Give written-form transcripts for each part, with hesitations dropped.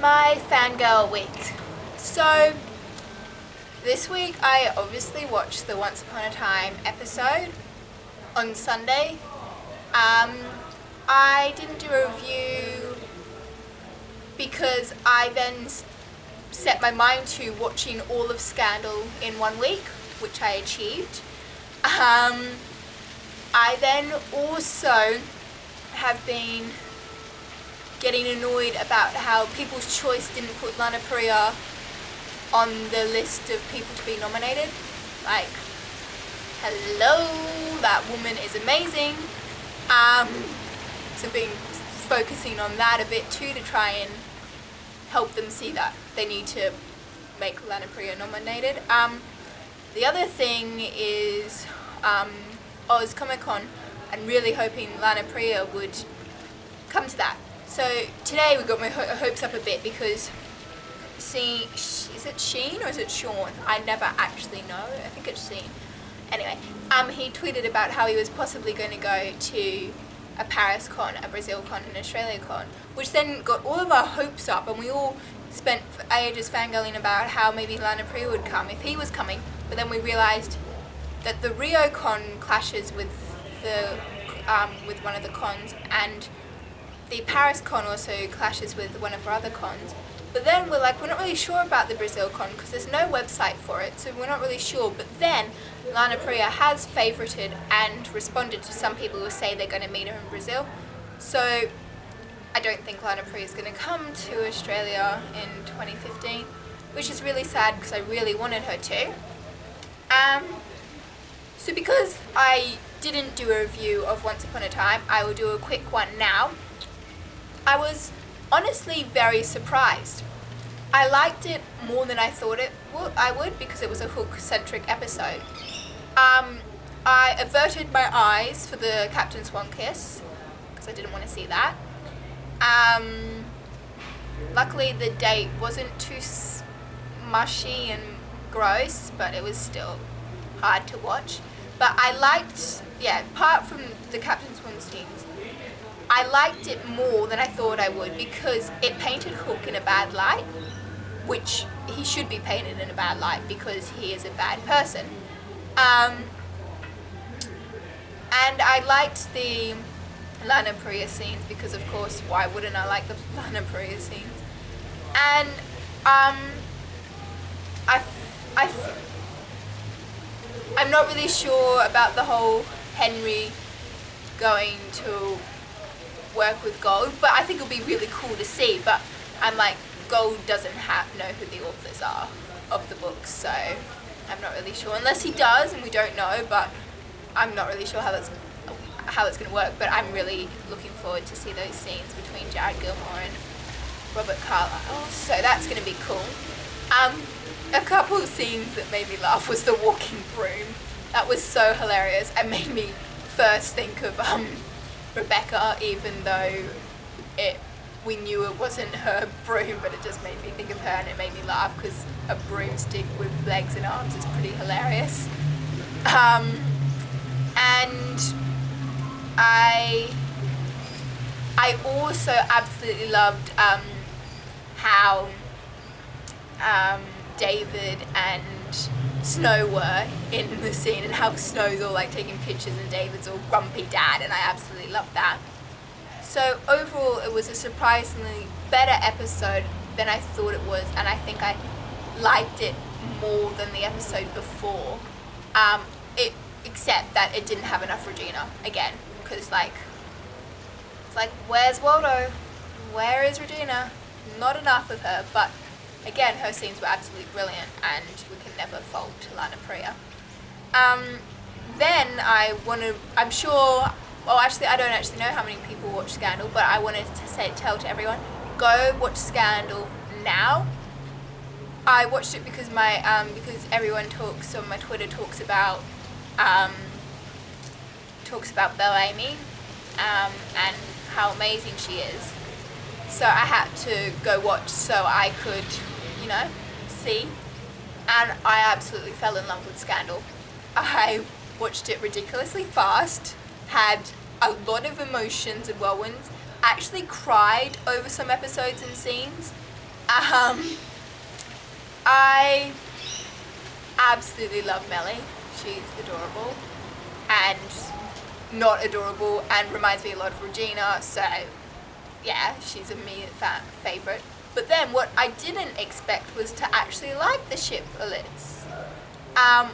My fangirl week. So, this week I obviously watched the Once Upon a Time episode on Sunday. I didn't do a review because I then set my mind to watching all of Scandal in 1 week, which I achieved. I then also have been getting annoyed about how People's Choice didn't put Lana Priya on the list of people to be nominated. Like, hello, that woman is amazing. So been focusing on that a bit too, to try and help them see that they need to make Lana Priya nominated. The other thing is Oz Comic Con, and really hoping Lana Priya would come to that. So today we got my hopes up a bit because is it Sheen or is it Sean? I never actually know. I think it's Sheen. Anyway, he tweeted about how he was possibly going to go to a Paris con, a Brazil con, an Australia con, which then got all of our hopes up, and we all spent ages fangirling about how maybe Lana Priya would come if he was coming. But then we realised that the Rio con clashes with with one of the cons, and the Paris con also clashes with one of our other cons. But then we're not really sure about the Brazil con because there's no website for it, so we're not really sure. But then Lana Priya has favourited and responded to some people who say they're going to meet her in Brazil. So I don't think Lana Priya is going to come to Australia in 2015, which is really sad because I really wanted her to. So because I didn't do a review of Once Upon a Time, I will do a quick one now. I was honestly very surprised. I liked it more than I thought I would because it was a Hook-centric episode. I averted my eyes for the Captain Swan kiss because I didn't want to see that. Luckily the date wasn't too mushy and gross, but it was still hard to watch. But I liked, apart from the Captain Swan scenes, I liked it more than I thought I would because it painted Hook in a bad light, which he should be painted in a bad light because he is a bad person. And I liked the Lana Priya scenes because, of course, why wouldn't I like the Lana Priya scenes? And I'm not really sure about the whole Henry going to work with Gold, but I think it'll be really cool to see. But I'm like, Gold doesn't know who the authors are of the books, so I'm not really sure. Unless he does, and we don't know, but I'm not really sure how that's going to work. But I'm really looking forward to see those scenes between Jared Gilmore and Robert Carlyle, so that's going to be cool. A couple of scenes that made me laugh was the walking broom. That was so hilarious and made me first think of Rebecca, even though we knew it wasn't her broom, but it just made me think of her, and it made me laugh because a broomstick with legs and arms is pretty hilarious. And I also absolutely loved how David and Snow were in the scene, and how Snow's all taking pictures and David's all grumpy dad, and I absolutely loved that. So overall it was a surprisingly better episode than I thought it was, and I think I liked it more than the episode before, except that it didn't have enough Regina again, because it's like, where's Waldo? Where is Regina? Not enough of her, but again, her scenes were absolutely brilliant, and we can never fault Lana Priya. Then I'm sure, well actually I don't actually know how many people watch Scandal, but I wanted to tell to everyone, go watch Scandal now. I watched it because because everyone talks on my Twitter talks about Bellamy, and how amazing she is. So I had to go watch so I could, see. And I absolutely fell in love with Scandal. I watched it ridiculously fast, had a lot of emotions and whirlwinds, actually cried over some episodes and scenes, I absolutely love Melly. She's adorable and not adorable and reminds me a lot of Regina, so yeah, she's a me favourite. But then what I didn't expect was to actually like the shiplets. I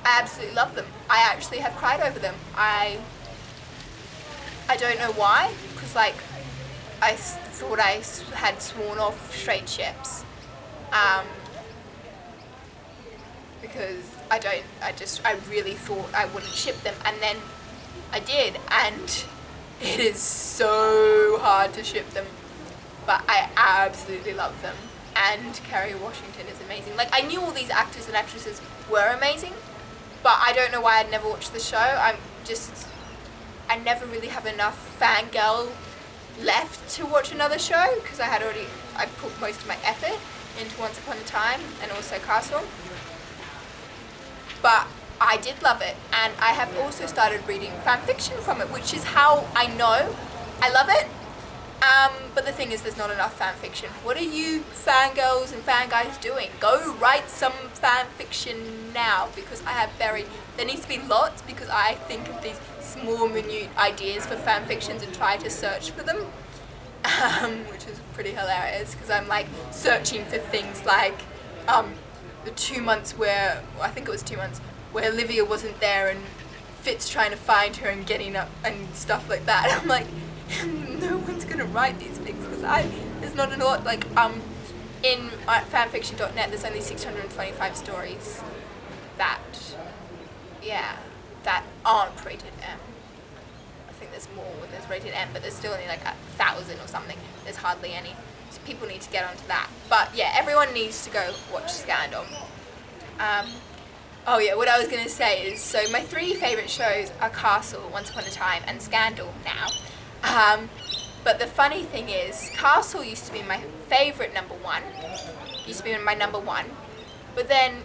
absolutely love them. I actually have cried over them. I don't know why, because like I thought I had sworn off straight ships. Because I really thought I wouldn't ship them, and then I did, and it is so hard to ship them, but I absolutely love them, and Kerry Washington is amazing. Like, I knew all these actors and actresses were amazing, but I don't know why I'd never watched the show. I never really have enough fangirl left to watch another show, because I put most of my effort into Once Upon a Time and also Castle. But I did love it, and I have also started reading fan fiction from it, which is how I know I love it. But the thing is, there's not enough fan fiction. What are you fangirls and fanguys doing? Go write some fan fiction now, because there needs to be lots, because I think of these small, minute ideas for fan fictions and try to search for them, which is pretty hilarious, because I'm like searching for things like the 2 months where, I think it was 2 months, where Olivia wasn't there and Fitz trying to find her and getting up and stuff like that. I'm like, no one's gonna write these things, because there's not a lot, like, in fanfiction.net there's only 625 stories that aren't rated M. I think there's more when there's rated M, but there's still only like 1,000 or something. There's hardly any. So people need to get onto that. But yeah, everyone needs to go watch Scandal. Oh yeah, what I was going to say is, so my 3 favourite shows are Castle, Once Upon a Time, and Scandal now. But the funny thing is, Castle used to be my favourite number 1. Used to be my number 1. But then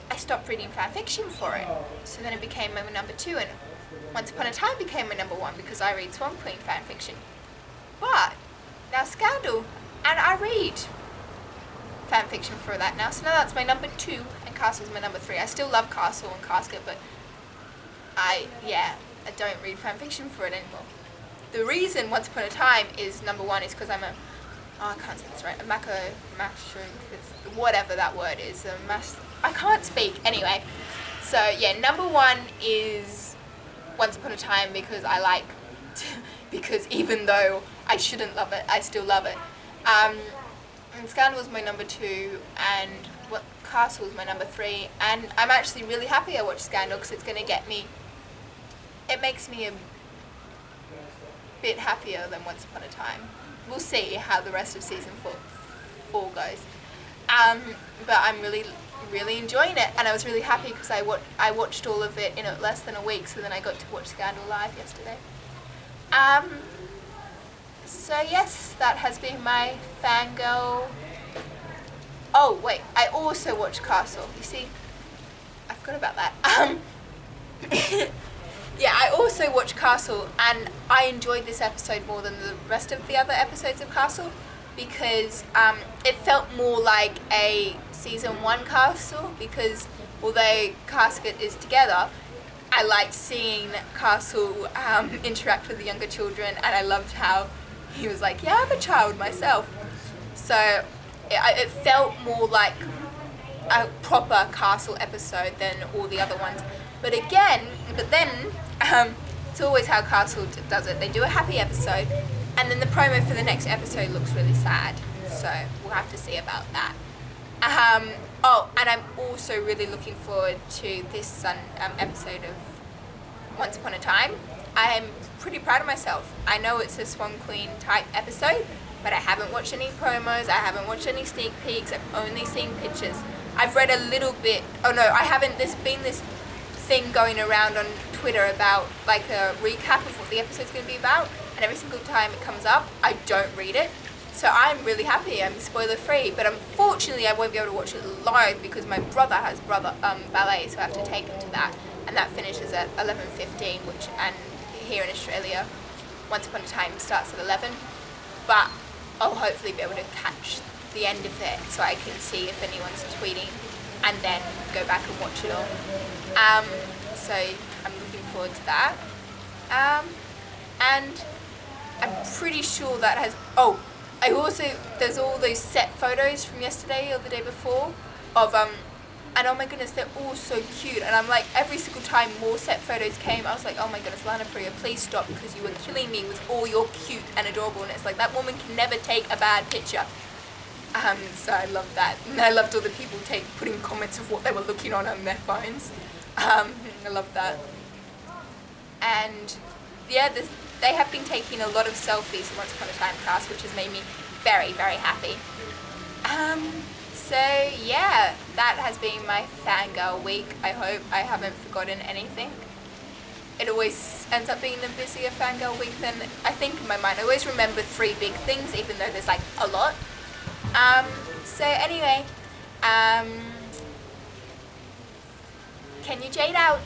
I stopped reading fan fiction for it. So then it became my number 2, and Once Upon a Time became my number 1 because I read Swan Queen fan fiction. But now Scandal, and I read fan fiction for that now. So now that's my number 2, and Castle's my number 3. I still love Castle and Casket, but I don't read fan fiction for it anymore. The reason Once Upon a Time is number 1 is because I can't say this right, whatever that word is, I can't speak, anyway. So yeah, number 1 is Once Upon a Time because even though I shouldn't love it, I still love it. And Scandal was my number 2, and Castle was my number 3, and I'm actually really happy I watched Scandal, because it makes me a bit happier than Once Upon a Time. We'll see how the rest of season 4 goes. But I'm really enjoying it, and I was really happy because I watched all of it in less than a week, so then I got to watch Scandal live yesterday. So yes, that has been my fangirl. Oh wait, I also watched Castle. You see, I forgot about that. Yeah, I also watched Castle, and I enjoyed this episode more than the rest of the other episodes of Castle, because it felt more like a season 1 Castle, because although Casket is together, I liked seeing Castle interact with the younger children, and I loved how he was like, yeah, I'm a child myself. So it felt more like a proper Castle episode than all the other ones. But then, it's always how Castle does it. They do a happy episode, and then the promo for the next episode looks really sad. So we'll have to see about that. And I'm also really looking forward to this episode of Once Upon a Time. I am pretty proud of myself. I know it's a Swan Queen type episode, but I haven't watched any promos, I haven't watched any sneak peeks, I've only seen pictures. I've read a little bit, I haven't, there's been this thing going around on Twitter about like a recap of what the episode's going to be about, and every single time it comes up, I don't read it. So I'm really happy, I'm spoiler free, but unfortunately I won't be able to watch it live because my brother has ballet, so I have to take him to that, and that finishes at 11:15, and here in Australia, Once Upon a Time starts at 11, but I'll hopefully be able to catch the end of it so I can see if anyone's tweeting and then go back and watch it all. So I'm looking forward to that. And I'm pretty sure that has, there's all those set photos from yesterday or the day before of, and oh my goodness, they're all so cute. And I'm like, every single time more set photos came, I was like, oh my goodness, Lana Priya, please stop, because you were killing me with all your cute and adorable. And it's like, that woman can never take a bad picture. So I loved that. And I loved all the people putting comments of what they were looking on their phones. I love that. And yeah, they have been taking a lot of selfies in Once Upon a Time cast, which has made me very, very happy. So yeah, that has been my fangirl week. I hope I haven't forgotten anything. It always ends up being a busier fangirl week than I think in my mind. I always remember 3 big things, even though there's like a lot. So anyway, can you Jade out?